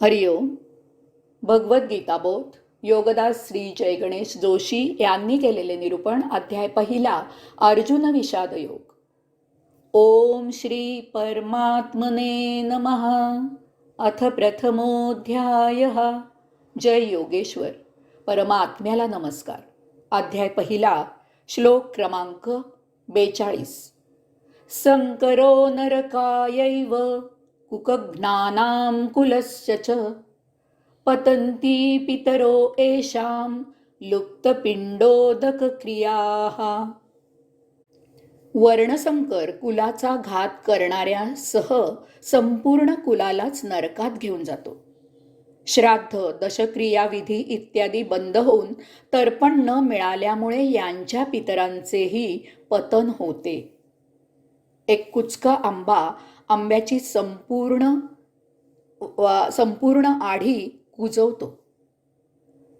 हरिओम. भगवद्गीता बोध योगदास श्री जय गणेश जोशी यांनी केलेले निरूपण. अध्याय पहिला. अर्जुन विषाद योग. ओम श्री परमात्मने नमः. अथ प्रथमोऽध्यायः. जय योगेश्वर. परमात्म्याला नमस्कार. अध्याय पहिला. श्लोक क्रमांक 42. संकरो नरकायैव कुकघ्नानां कुलस्य च पतन्ति पितरो येषां लुप्तपिंडोदकक्रियाः. वर्णसंकर कुलाचा घात करणाऱ्यासह संपूर्ण कुलालाच नरकात घेऊन जातो. श्राद्ध, दशक्रियाविधी इत्यादी बंद होऊन तर्पण न मिळाल्यामुळे यांच्या पितरांचेही पतन होते. एक कुचका आंबा आंब्याची संपूर्ण आढी कुजवतो.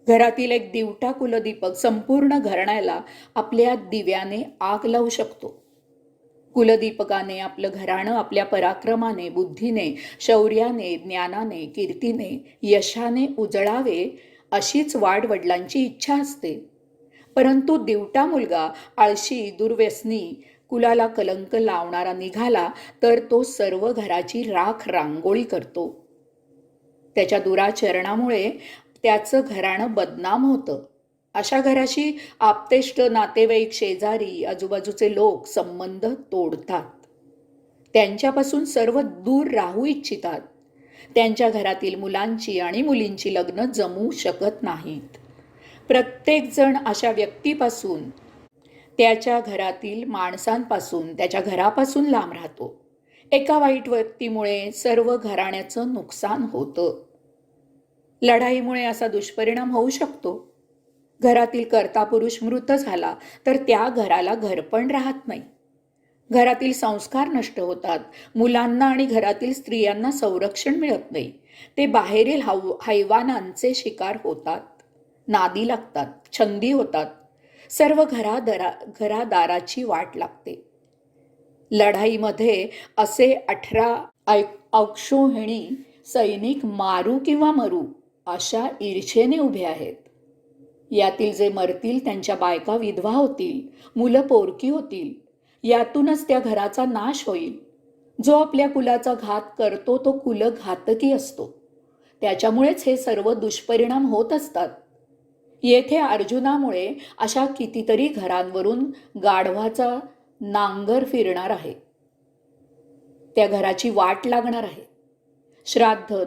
घरातील एक दिवटा कुलदीपक संपूर्ण घराण्याला आपल्या दिव्याने आग लावू शकतो. कुलदीपकाने आपलं घराणं आपल्या पराक्रमाने, बुद्धीने, शौर्याने, ज्ञानाने, कीर्तीने, यशाने उजळावे अशीच वाडवडिलांची इच्छा असते. परंतु दिवटा मुलगा आळशी, दुर्व्यसनी, कुलाला कलंक लावणारा निघाला तर तो सर्व घराची राख रांगोळी करतो. त्याच्या दुराचरणामुळे त्याचं घराणं बदनाम होतं. अशा घराशी आप्तेष्ट, नातेवाईक, शेजारी, आजूबाजूचे लोक संबंध तोडतात. त्यांच्यापासून सर्व दूर राहू इच्छितात. त्यांच्या घरातील मुलांची आणि मुलींची लग्न जमू शकत नाहीत. प्रत्येक जण अशा व्यक्तीपासून, त्याच्या घरातील माणसांपासून, त्याच्या घरापासून लांब राहतो. एका वाईट व्यक्तीमुळे सर्व घराण्याचं नुकसान होतं. लढाईमुळे असा दुष्परिणाम होऊ शकतो. घरातील कर्ता पुरुष मृत झाला तर त्या घराला घरपण राहत नाही. घरातील संस्कार नष्ट होतात. मुलांना आणि घरातील स्त्रियांना संरक्षण मिळत नाही. ते बाहेरील हैवानांचे शिकार होतात, नादी लागतात, छंदी होतात. सर्व घरादाराची वाट लागते. लढाईमध्ये असे 18 अक्षौहिणी सैनिक मारू किंवा मरू अशा ईर्षेने उभे आहेत. यातील जे मरतील त्यांच्या बायका विधवा होतील, मुलं पोरकी होतील. यातूनच त्या घराचा नाश होईल. जो आपल्या कुलाचा घात करतो तो कुलघातकी असतो. त्याच्यामुळेच हे सर्व दुष्परिणाम होत असतात. येथे अर्जुनामुळे अशा कितीतरी घरांवरून गाढवाचा नांगर फिरणार आहे. त्या घराची वाट लागणार आहे. श्राद्ध,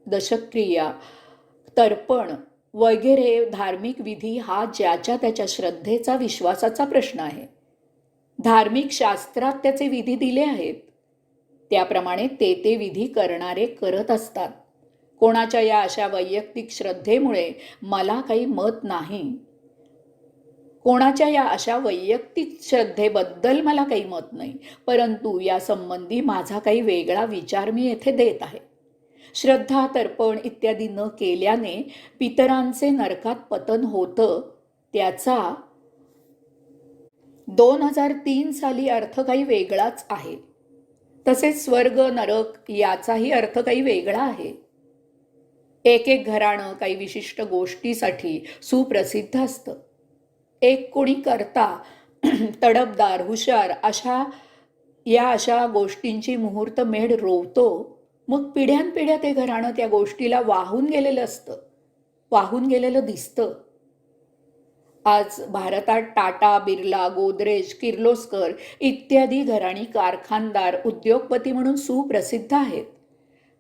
दशक्रिया, तर्पण वगैरे धार्मिक विधी हा ज्याच्या त्याच्या श्रद्धेचा, विश्वासाचा प्रश्न आहे. धार्मिक शास्त्रात त्याचे विधी दिले आहेत. त्याप्रमाणे ते विधी करणारे करत असतात. कोणाच्या या अशा वैयक्तिक श्रद्धेमुळे मला काही मत नाही. कोणाच्या या अशा वैयक्तिक श्रद्धेबद्दल मला काही मत नाही. परंतु या संबंधी माझा काही वेगळा विचार मी येथे देत आहे. श्रद्धा, तर्पण इत्यादी न केल्याने पितरांचे नरकात पतन होतं. त्याचा 2003 साली अर्थ काही वेगळाच आहे. तसेच स्वर्ग, नरक याचाही अर्थ काही वेगळा आहे. एक घराणं काही विशिष्ट गोष्टीसाठी सुप्रसिद्ध असतं. एक कोणी करता, तडफदार, हुशार अशा गोष्टींची मुहूर्तमेढ रोवतो. मग पिढ्यानपिढ्या ते घराणं त्या गोष्टीला वाहून गेलेलं असतं, वाहून गेलेलं दिसतं. आज भारतात टाटा, बिर्ला, गोदरेज, किर्लोस्कर इत्यादी घराणी कारखानदार, उद्योगपती म्हणून सुप्रसिद्ध आहेत.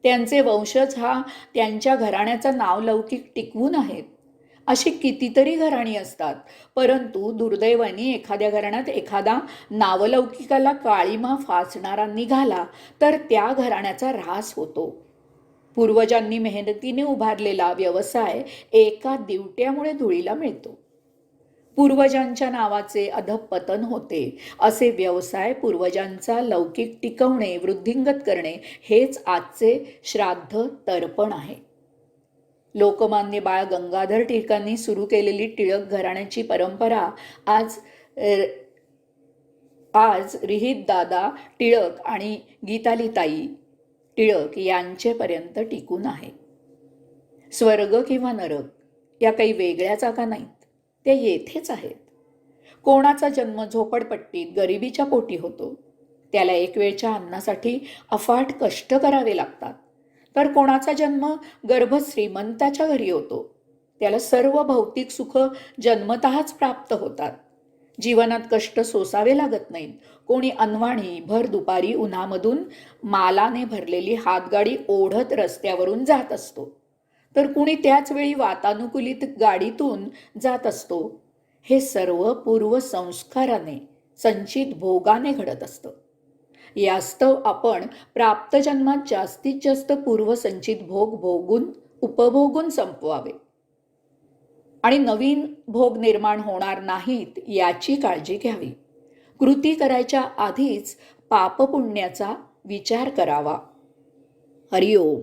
त्यांचे वंशज त्यांच्या घराण्याचा नावलौकिक टिकवून आहेत. अशी कितीतरी घराणी असतात. परंतु दुर्दैवाने एखाद्या घराण्यात एखादा नावलौकिकाला काळीमा फासणारा निघाला तर त्या घराण्याचा ऱ्हास होतो. पूर्वजांनी मेहनतीने उभारलेला व्यवसाय एका दिवट्यामुळे धुळीला मिळतो. पूर्वजांच्या नावाचे अधःपतन होते. असे व्यवसाय पूर्वजांचा लौकिक टिकवणे, वृद्धिंगत करणे हेच आजचे श्राद्ध, तर्पण आहे. लोकमान्य बाळ गंगाधर टिळकांनी सुरू केलेली टिळक घराण्याची परंपरा आज रिहित दादा टिळक आणि गीतालीताई टिळक यांचेपर्यंत टिकून आहे. स्वर्ग किंवा नरक या काही वेगळ्या जागा नाहीत, त्या येथेच आहेत. कोणाचा जन्म झोपडपट्टीत गरिबीच्या पोटी होतो, त्याला एक वेळच्या अन्नासाठी अफाट कष्ट करावे लागतात. तर कोणाचा जन्म गर्भ श्रीमंताच्या घरी होतो, त्याला सर्व भौतिक सुख जन्मतःच प्राप्त होतात. जीवनात कष्ट सोसावे लागत नाहीत. कोणी अनवाणी भर दुपारी उन्हामधून मालाने भरलेली हातगाडी ओढत रस्त्यावरून जात असतो, तर कुणी त्याच वेळी वातानुकूलित गाडीतून जात असतो. हे सर्व पूर्वसंस्काराने संचित भोगाने घडत असतं. यास्तव आपण प्राप्त जन्मात जास्तीत जास्त पूर्वसंचित भोग भोगून उपभोगून संपवावे आणि नवीन भोग निर्माण होणार नाहीत याची काळजी घ्यावी. कृती करायच्या आधीच पापपुण्याचा विचार करावा. हरिओम.